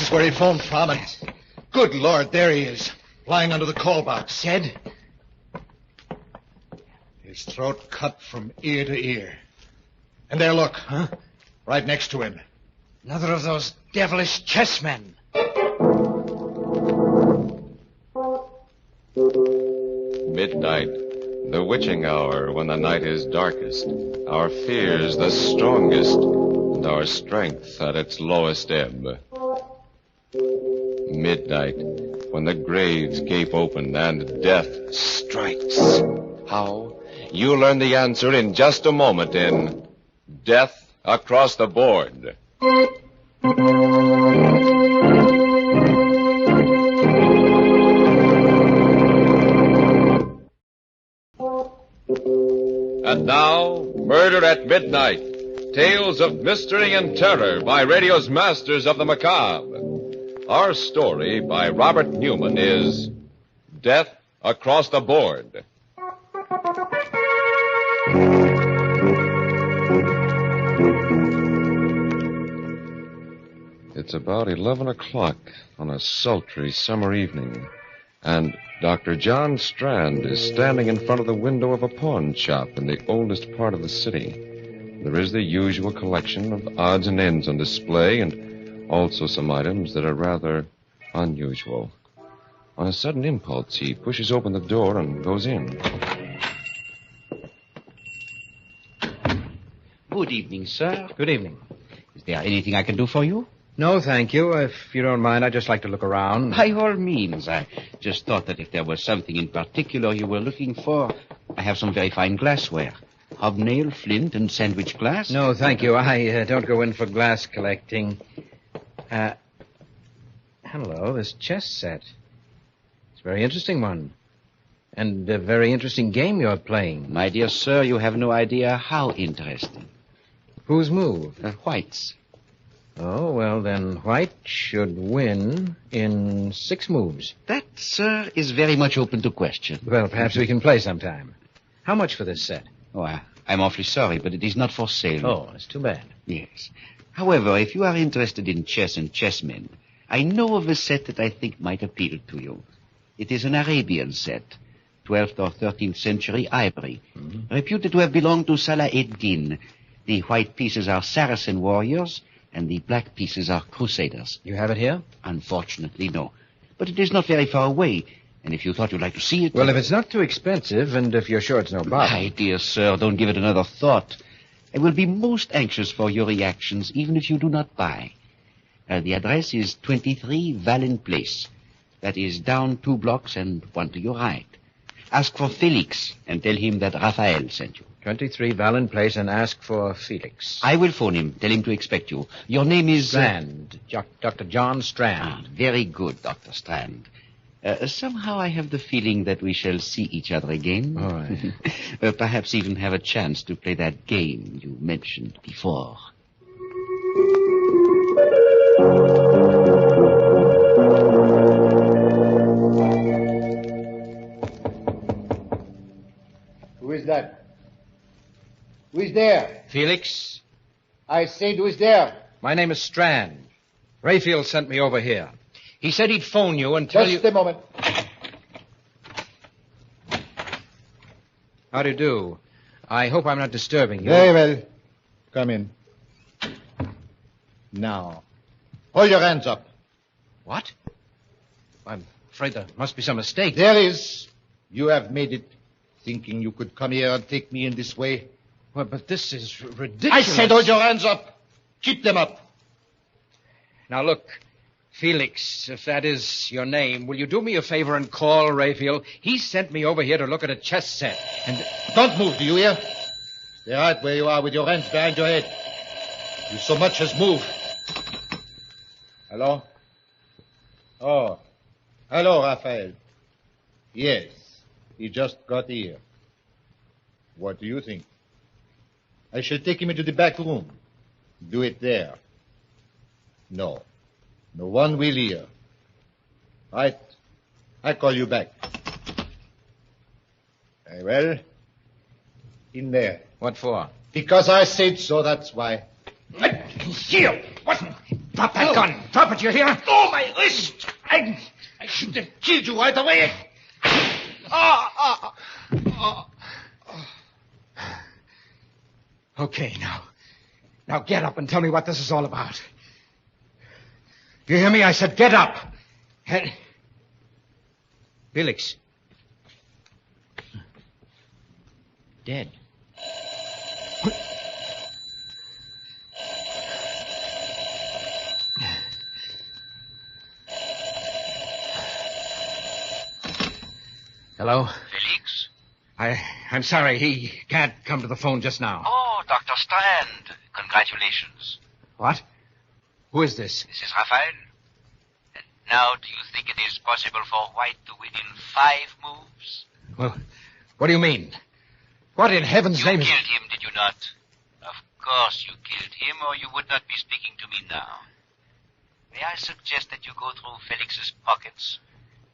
is where he phoned from, and good Lord, there he is, lying under the call box. Dead? His throat cut from ear to ear. And there, look, right next to him. Another of those devilish chessmen. Midnight, the witching hour when the night is darkest, our fears the strongest, and our strength at its lowest ebb. Midnight, when the graves gape open and death strikes. How? You'll learn the answer in just a moment in Death Across the Board. And now, Murder at Midnight, tales of mystery and terror by radio's masters of the macabre. Our story by Robert Newman is Death Across the Board. It's about 11 o'clock on a sultry summer evening, and Dr. John Strand is standing in front of the window of a pawn shop in the oldest part of the city. There is the usual collection of odds and ends on display, and also some items that are rather unusual. On a sudden impulse, he pushes open the door and goes in. Good evening, sir. Good evening. Is there anything I can do for you? No, thank you. If you don't mind, I'd just like to look around. By all means. I just thought that if there was something in particular you were looking for, I have some very fine glassware. Hobnail, flint, and sandwich glass. No, thank you. I don't go in for glass collecting. Hello, this chess set. It's a very interesting one. And a very interesting game you're playing. My dear sir, you have no idea how interesting. Whose move? White's. Oh, well, then White should win in 6 moves. That, sir, is very much open to question. Well, perhaps we can play sometime. How much for this set? Oh, I'm awfully sorry, but it is not for sale. Oh, that's too bad. Yes. However, if you are interested in chess and chessmen, I know of a set that I think might appeal to you. It is an Arabian set, 12th or 13th century ivory, reputed to have belonged to Salah ed-Din. The white pieces are Saracen warriors, and the black pieces are crusaders. You have it here? Unfortunately, no. But it is not very far away, and if you thought you'd like to see it... Well, if it's not too expensive, and if you're sure it's no bother... My dear sir, don't give it another thought. I will be most anxious for your reactions, even if you do not buy. The address is 23 Vallon Place. That is down 2 blocks and 1 to your right. Ask for Felix, and tell him that Raphael sent you. 23 Vallon Place, and ask for Felix. I will phone him. Tell him to expect you. Your name is... Strand. Dr. John Strand. Very good, Dr. Strand. Somehow I have the feeling that we shall see each other again. All right. Perhaps even have a chance to play that game you mentioned before. Who is that? Who is there? Felix? I said, who is there? My name is Strand. Rayfield sent me over here. He said he'd phone you and tell you... Just a moment. How do you do? I hope I'm not disturbing you. Very well. Come in. Now, hold your hands up. What? I'm afraid there must be some mistake. There is. You have made it, thinking you could come here and take me in this way. Well, but this is ridiculous. I said hold your hands up. Keep them up. Now, look, Felix, if that is your name, will you do me a favor and call Rayfield? He sent me over here to look at a chess set. And don't move, do you hear? Stay right where you are with your hands behind your head. You so much as move. Hello? Oh. Hello, Raphael. Yes, he just got here. What do you think? I shall take him into the back room. Do it there. No. No one will hear. Right. I'll call you back. Very well. In there. what for? Because I said so, that's why. Here! What? Drop that gun. Drop it, you hear? Oh, my wrist! I should have killed you right away. Okay, now get up and tell me what this is all about. You hear me? I said get up. Felix. Dead. Hello? Felix? I'm sorry, he can't come to the phone just now. Oh, Dr. Strand. Congratulations. What? Who is this? This is Raphael. And now, do you think it is possible for White to win in 5 moves? Well, what do you mean? What in heaven's name You is... killed him, did you not? Of course you killed him, or you would not be speaking to me now. May I suggest that you go through Felix's pockets,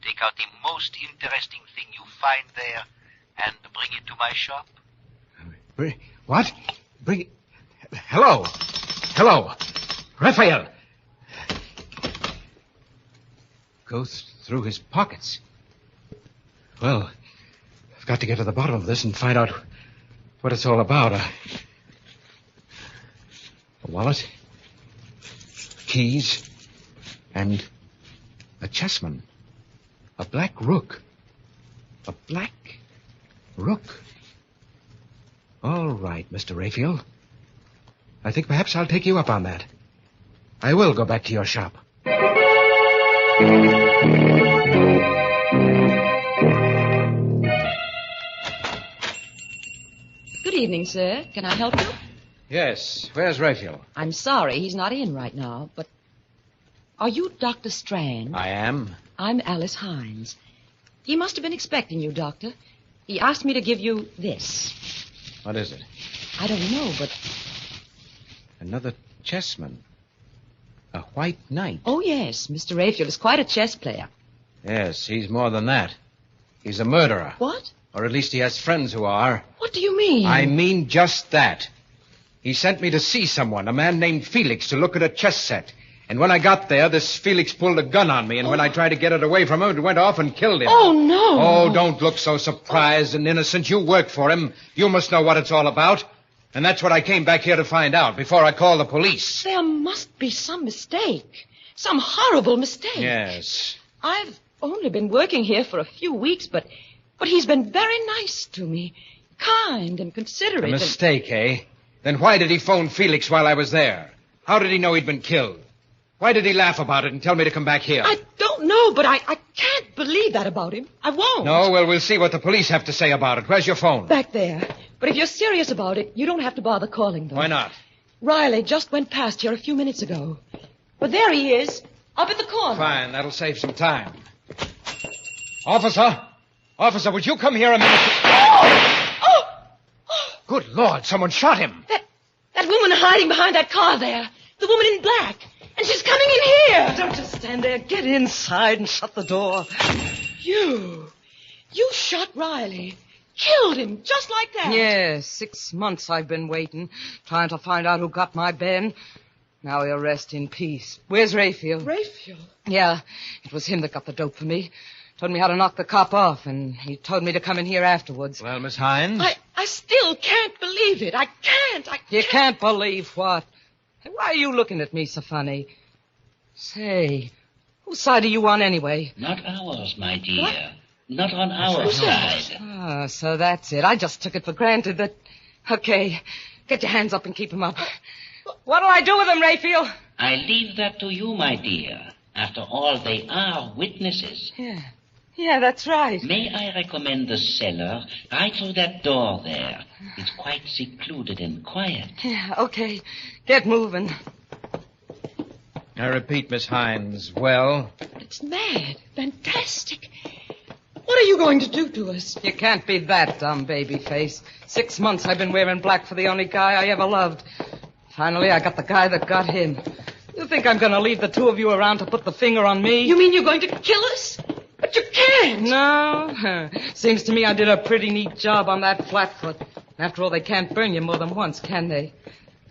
take out the most interesting thing you find there, and bring it to my shop? What? Bring... Hello? Raphael! Goes through his pockets. Well, I've got to get to the bottom of this and find out what it's all about. A wallet, keys, and a chessman. A black rook. A black rook. All right, Mr. Raphael. I think perhaps I'll take you up on that. I will go back to your shop. Good evening, sir. Can I help you? Yes. Where's Raphael? I'm sorry, he's not in right now, but... Are you Dr. Strand? I am. I'm Alice Hines. He must have been expecting you, Doctor. He asked me to give you this. What is it? I don't know, but... Another chessman. A white knight. Oh, yes, Mr. Raphael is quite a chess player. Yes, he's more than that. He's a murderer. What? Or at least he has friends who are. What do you mean? I mean just that. He sent me to see someone, a man named Felix, to look at a chess set. And when I got there, this Felix pulled a gun on me, and when I tried to get it away from him, it went off and killed him. Oh, no. Oh, don't look so surprised and innocent. You work for him. You must know what it's all about. And that's what I came back here to find out before I called the police. There must be some mistake. Some horrible mistake. Yes. I've only been working here for a few weeks, but he's been very nice to me. Kind and considerate. A mistake, eh? Then why did he phone Felix while I was there? How did he know he'd been killed? Why did he laugh about it and tell me to come back here? I don't know, but I can't believe that about him. I won't. No, well, we'll see what the police have to say about it. Where's your phone? Back there. But if you're serious about it, you don't have to bother calling them. Why not? Riley just went past here a few minutes ago. But there he is, up at the corner. Fine, that'll save some time. Officer, would you come here a minute? Oh! Good Lord, someone shot him. That woman hiding behind that car there. The woman in black. And she's coming in here. Don't just stand there. Get inside and shut the door. You shot Riley. Killed him, just like that. Yes, 6 months I've been waiting, trying to find out who got my Ben. Now he'll rest in peace. Where's Raphael? Raphael? Yeah, it was him that got the dope for me. Told me how to knock the cop off, and he told me to come in here afterwards. Well, Miss Hines? I still can't believe it. I can't. You can't believe what? Why are you looking at me so funny? Say, whose side are you on anyway? Not ours, my dear. What? Not on our side. Ah, so that's it. I just took it for granted that... Okay, get your hands up and keep them up. What'll I do with them, Raphael? I leave that to you, my dear. After all, they are witnesses. Yeah, that's right. May I recommend the cellar right through that door there? It's quite secluded and quiet. Yeah, okay. Get moving. I repeat, Miss Hines, well... It's mad. Fantastic. What are you going to do to us? You can't be that dumb, baby face. 6 months I've been wearing black for the only guy I ever loved. Finally, I got the guy that got him. You think I'm going to leave the two of you around to put the finger on me? You mean you're going to kill us? But you can't. No. Seems to me I did a pretty neat job on that flatfoot. After all, they can't burn you more than once, can they?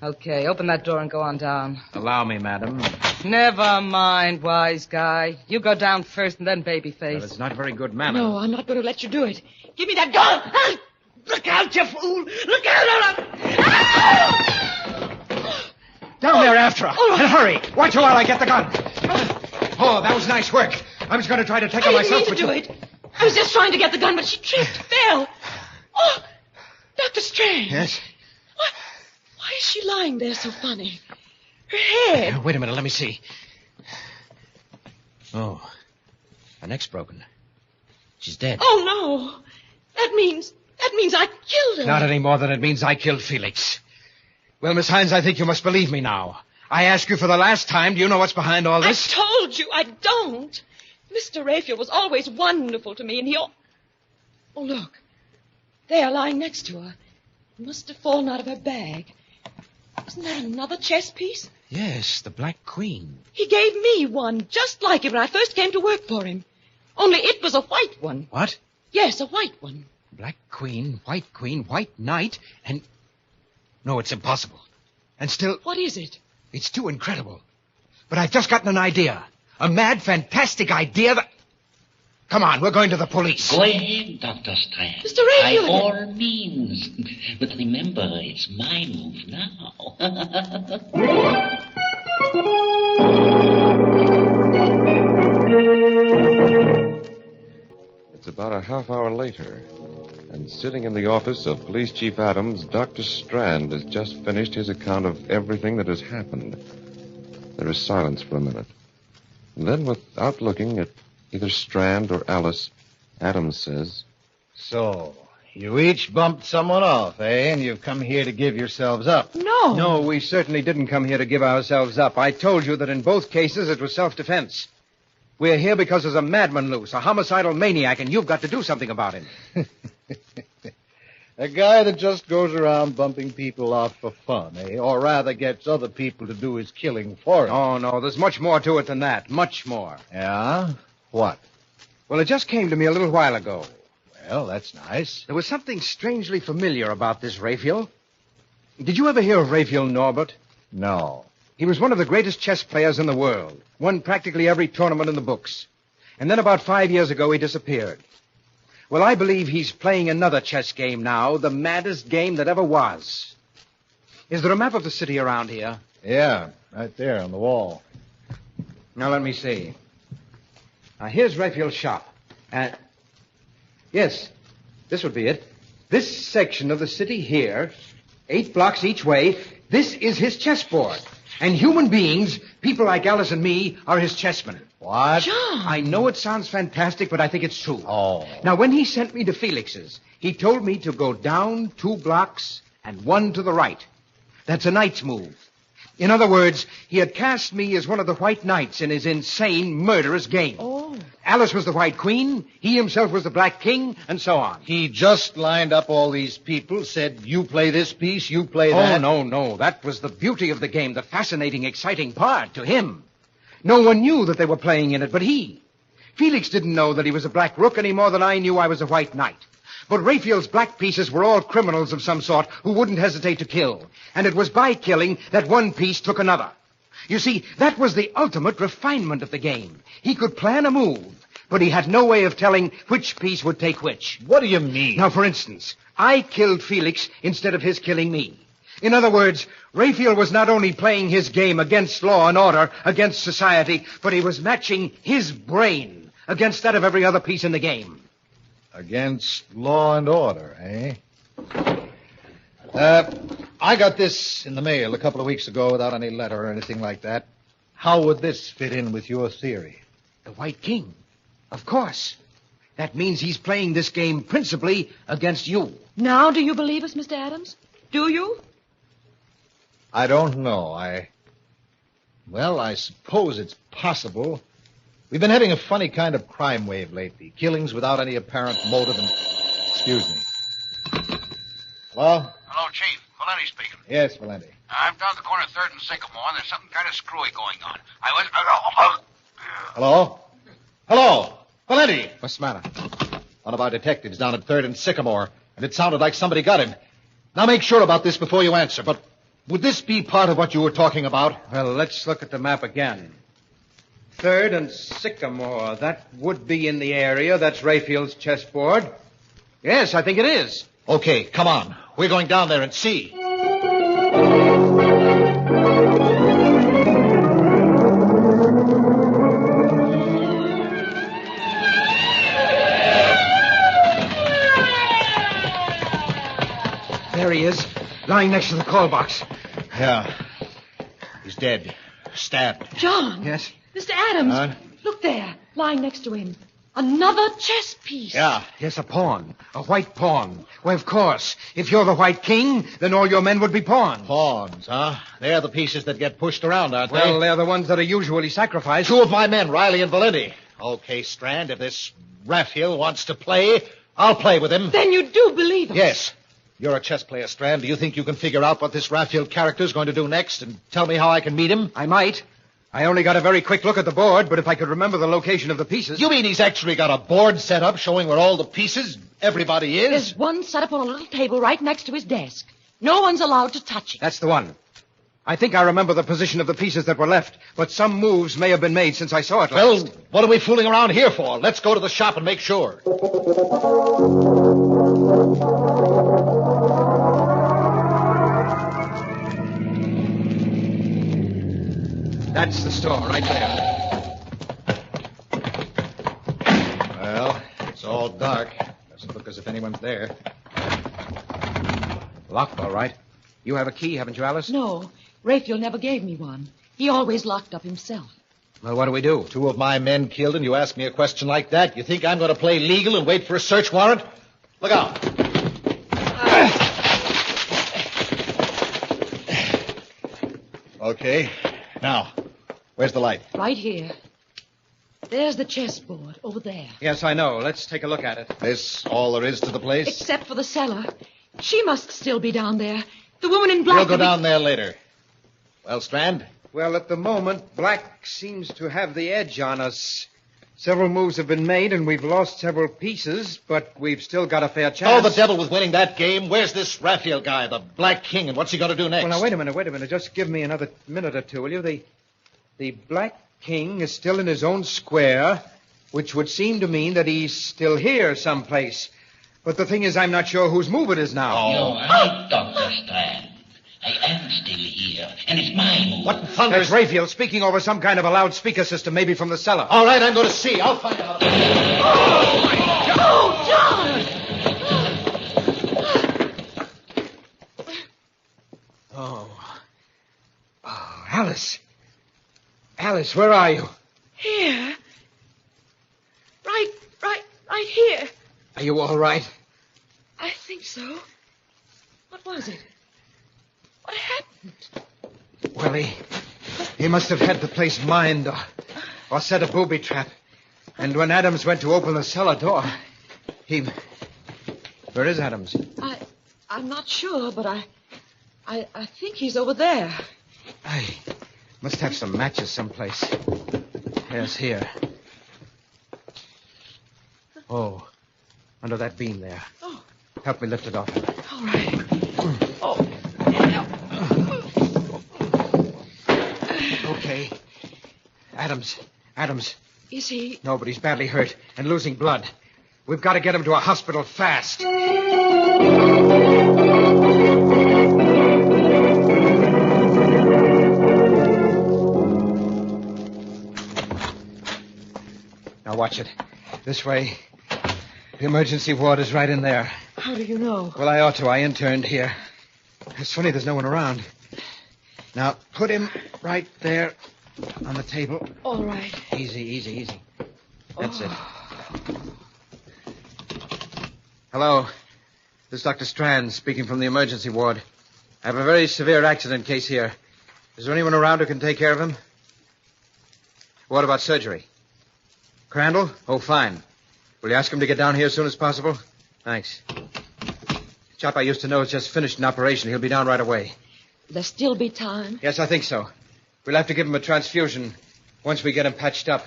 Okay, open that door and go on down. Allow me, madam. Never mind, wise guy. You go down first and then babyface. Well, it's not very good manner. No, I'm not going to let you do it. Give me that gun! Ah! Look out, you fool! Look out! Down there after her. And hurry. Watch her while I get the gun. Oh, that was nice work. I was going to try to take her I didn't myself. mean to do it. I was just trying to get the gun, but she tripped, fell. Oh, Dr. Strand. Yes? Why is she lying there so funny? Her head. Wait a minute, let me see. Oh, her neck's broken. She's dead. Oh, no. That means I killed her. Not any more than it means I killed Felix. Well, Miss Hines, I think you must believe me now. I ask you for the last time, do you know what's behind all this? I told you I don't. Mr. Raphael was always wonderful to me, and Oh, look. They are lying next to her. It must have fallen out of her bag. Isn't that another chess piece? Yes, the Black Queen. He gave me one just like it when I first came to work for him. Only it was a white one. What? Yes, a white one. Black Queen, White Knight, and... No, it's impossible. And still... What is it? It's too incredible. But I've just gotten an idea. A mad, fantastic idea that... Come on, we're going to the police. Go ahead, Dr. Strand. Mr. Raphael. By all means. But remember, it's my move now. It's about a half hour later, and sitting in the office of Police Chief Adams, Dr. Strand has just finished his account of everything that has happened. There is silence for a minute. And then, without looking at either Strand or Alice, Adams says, So, you each bumped someone off, eh? And you've come here to give yourselves up. No. No, we certainly didn't come here to give ourselves up. I told you that in both cases it was self-defense. We're here because there's a madman loose, a homicidal maniac, and you've got to do something about him. A guy that just goes around bumping people off for fun, eh? Or rather gets other people to do his killing for him. Oh, no, there's much more to it than that. Much more. Yeah? What? Well, it just came to me a little while ago. Well, that's nice. There was something strangely familiar about this Raphael. Did you ever hear of William Norwood? No. He was one of the greatest chess players in the world. Won practically every tournament in the books. And then about 5 years ago, he disappeared. Well, I believe he's playing another chess game now, the maddest game that ever was. Is there a map of the city around here? Yeah, right there on the wall. Now, let me see. Now, here's Raphael's shop. Yes, this would be it. This section of the city here, 8 blocks each way, this is his chessboard. And human beings, people like Alice and me, are his chessmen. What? John. I know it sounds fantastic, but I think it's true. Oh. Now, when he sent me to Felix's, he told me to go down 2 blocks and 1 to the right. That's a knight's move. In other words, he had cast me as one of the white knights in his insane, murderous game. Oh. Alice was the white queen, he himself was the black king, and so on. He just lined up all these people, said, you play this piece, you play that. Oh, no. That was the beauty of the game, the fascinating, exciting part to him. No one knew that they were playing in it but he. Felix didn't know that he was a black rook any more than I knew I was a white knight. But Raphael's black pieces were all criminals of some sort who wouldn't hesitate to kill. And it was by killing that one piece took another. You see, that was the ultimate refinement of the game. He could plan a move, but he had no way of telling which piece would take which. What do you mean? Now, for instance, I killed Felix instead of his killing me. In other words, Raphael was not only playing his game against law and order, against society, but he was matching his brain against that of every other piece in the game. Against law and order, eh? I got this in the mail a couple of weeks ago without any letter or anything like that. How would this fit in with your theory? The White King. Of course. That means he's playing this game principally against you. Now, do you believe us, Mr. Adams? Do you? I don't know. I suppose it's possible. We've been having a funny kind of crime wave lately. Killings without any apparent motive and... Excuse me. Hello? Hello, Chief. Valenti speaking. Yes, Valenti. I'm down the corner of 3rd and Sycamore, and there's something kind of screwy going on. I was... Hello? Hello? Valenti! What's the matter? One of our detectives down at 3rd and Sycamore, and it sounded like somebody got him. Now make sure about this before you answer, but would this be part of what you were talking about? Well, let's look at the map again. 3rd and Sycamore. That would be in the area. That's Rayfield's chessboard. Yes, I think it is. Okay, come on. We're going down there and see. There he is, lying next to the call box. Yeah. He's dead. Stabbed. John. Yes? Mr. Adams. Look there, lying next to him. Another chess piece. Yeah. Yes, a pawn. A white pawn. Well, of course. If you're the White King, then all your men would be pawns. Pawns, huh? They're the pieces that get pushed around, aren't Well, they? they're the ones that are usually sacrificed. 2 of my men, Riley and Valenti. Okay, Strand, if this Raphael wants to play, I'll play with him. Then you do believe us? Yes. You're a chess player, Strand. Do you think you can figure out what this Raphael character is going to do next and tell me how I can meet him? I might. I only got a very quick look at the board, but if I could remember the location of the pieces... You mean he's actually got a board set up showing where all the pieces, everybody is? There's one set up on a little table right next to his desk. No one's allowed to touch it. That's the one. I think I remember the position of the pieces that were left, but some moves may have been made since I saw it last. Well, what are we fooling around here for? Let's go to the shop and make sure. That's the store, right there. Well, it's all dark. Doesn't look as if anyone's there. Locked, all right. You have a key, haven't you, Alice? No, Raphael never gave me one. He always locked up himself. Well, what do we do? 2 of my men killed, and you ask me a question like that? You think I'm going to play legal and wait for a search warrant? Look out. Okay. Now, where's the light? Right here. There's the chessboard over there. Yes, I know. Let's take a look at it. This all there is to the place? Except for the cellar. She must still be down there. The woman in black... We'll go down there later. Well, Strand? Well, at the moment, Black seems to have the edge on us. Several moves have been made, and we've lost several pieces, but we've still got a fair chance. Oh, the devil was winning that game. Where's this Raphael guy, the Black King, and what's he going to do next? Well, now, wait a minute. Just give me another minute or two, will you? The Black King is still in his own square, which would seem to mean that he's still here someplace. But the thing is, I'm not sure whose move it is now. You're right, Dr. Strand. I am still here, and it's my move. What in thunder? There's Raphael speaking over some kind of a loudspeaker system, maybe from the cellar. All right, I'm going to see. I'll find out. Oh, my God! Oh, John! Oh, Alice. Alice, where are you? Here. Right here. Are you all right? I think so. What was it? What happened? Well, he must have had the place mined or set a booby trap. And when Adams went to open the cellar door, Where is Adams? I'm not sure, but I think he's over there. I must have some matches someplace. Yes, here. Oh, under that beam there. Oh. Help me lift it off. All right. Oh. Okay. Adams. Is he? No, but he's badly hurt and losing blood. We've got to get him to a hospital fast. Now watch it. This way. The emergency ward is right in there. How do you know? Well, I ought to. I interned here. It's funny there's no one around. Now, put him right there on the table. All right. Easy. That's it. Hello. This is Dr. Strand speaking from the emergency ward. I have a very severe accident case here. Is there anyone around who can take care of him? What about surgery? Crandall? Oh, fine. Will you ask him to get down here as soon as possible? Thanks. The chap I used to know has just finished an operation. He'll be down right away. Will there still be time? Yes, I think so. We'll have to give him a transfusion once we get him patched up.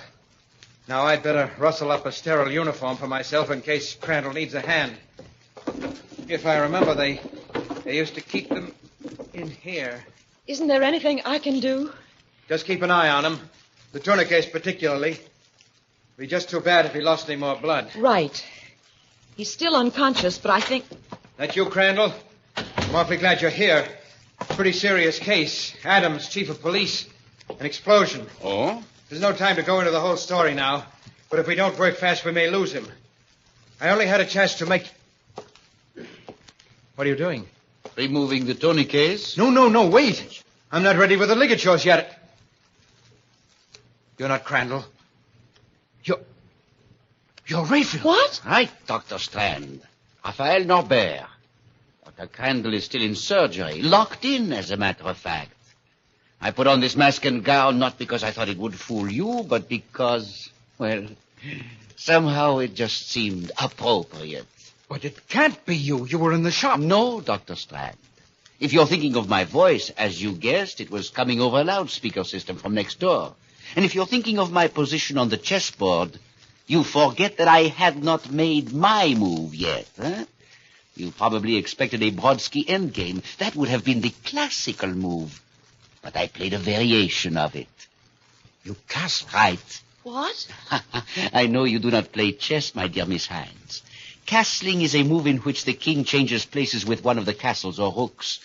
Now, I'd better rustle up a sterile uniform for myself in case Crandall needs a hand. If I remember, they used to keep them in here. Isn't there anything I can do? Just keep an eye on him. The tourniquet particularly. It'd be just too bad if he lost any more blood. Right. He's still unconscious, but I think... That you, Crandall? I'm awfully glad you're here. Pretty serious case. Adams, chief of police. An explosion. Oh? There's no time to go into the whole story now. But if we don't work fast, we may lose him. I only had a chance to make... What are you doing? Removing the tourniquets? No, wait. I'm not ready with the ligatures yet. You're not Crandall. You're Raphael. What? Right, Dr. Strand. Raphael Norbert. Dr. Crandall is still in surgery. Locked in, as a matter of fact. I put on this mask and gown not because I thought it would fool you, but because, well, somehow it just seemed appropriate. But it can't be you. You were in the shop. No, Dr. Strand. If you're thinking of my voice, as you guessed, it was coming over a loudspeaker system from next door. And if you're thinking of my position on the chessboard, you forget that I had not made my move yet, huh? You probably expected a Brodsky endgame. That would have been the classical move. But I played a variation of it. You castle. Right. What? I know you do not play chess, my dear Miss Hines. Castling is a move in which the king changes places with one of the castles or rooks.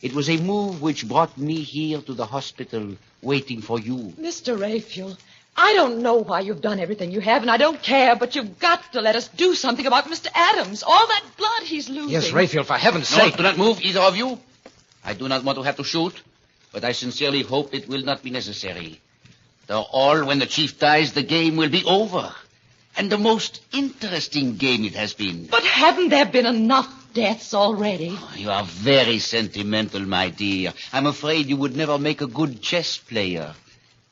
It was a move which brought me here to the hospital, waiting for you. Mr. Raphael, I don't know why you've done everything you have, and I don't care, but you've got to let us do something about Mr. Adams. All that blood he's losing. Yes, Raphael, for heaven's No, sake. do not move, either of you. I do not want to have to shoot, but I sincerely hope it will not be necessary. After all, when the chief dies, the game will be over. And the most interesting game it has been. But haven't there been enough deaths already? Oh, you are very sentimental, my dear. I'm afraid you would never make a good chess player.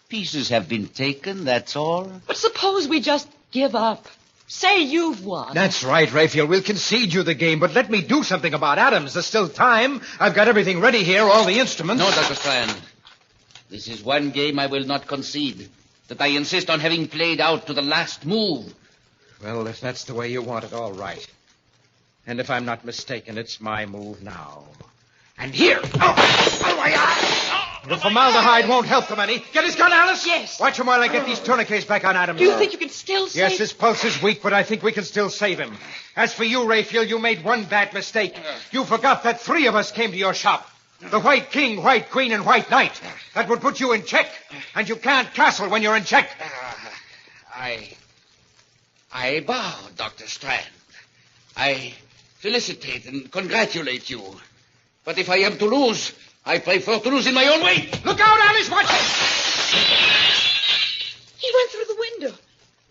Pieces have been taken, that's all. But suppose we just give up. Say you've won. That's right, Raphael. We'll concede you the game, but let me do something about Adams. There's still time. I've got everything ready here, all the instruments. No, Dr. Strand. This is one game I will not concede. That I insist on having played out to the last move. Well, if that's the way you want it, all right. And if I'm not mistaken, it's my move now. And here! The formaldehyde won't help them any. Get his gun, Alice? Yes. Watch him while I get these tourniquets back on Adams. Do you think you can still save... Yes, his pulse is weak, but I think we can still save him. As for you, Raphael, you made one bad mistake. You forgot that 3 of us came to your shop. The White King, White Queen, and White Knight. That would put you in check. And you can't castle when you're in check. I bow, Dr. Strand. I felicitate and congratulate you. But if I am to lose, I prefer to lose in my own way. Look out, Alice! Watch it! He went through the window.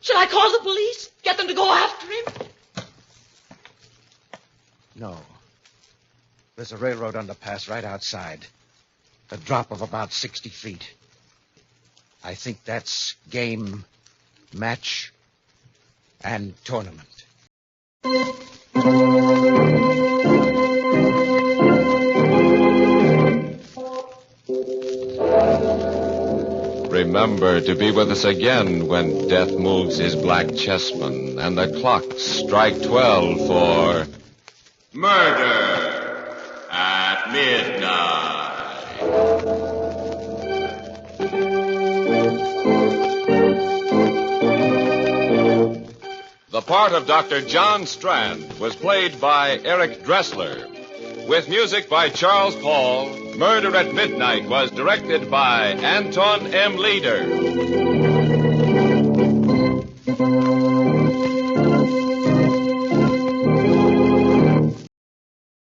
Shall I call the police? Get them to go after him? No. There's a railroad underpass right outside. A drop of about 60 feet. I think that's game, match, and tournament. Remember to be with us again when death moves his black chessmen and the clocks strike 12 for Murder at Midnight. The part of Dr. John Strand was played by Eric Dressler. With music by Charles Paul, Murder at Midnight was directed by Anton M. Leader.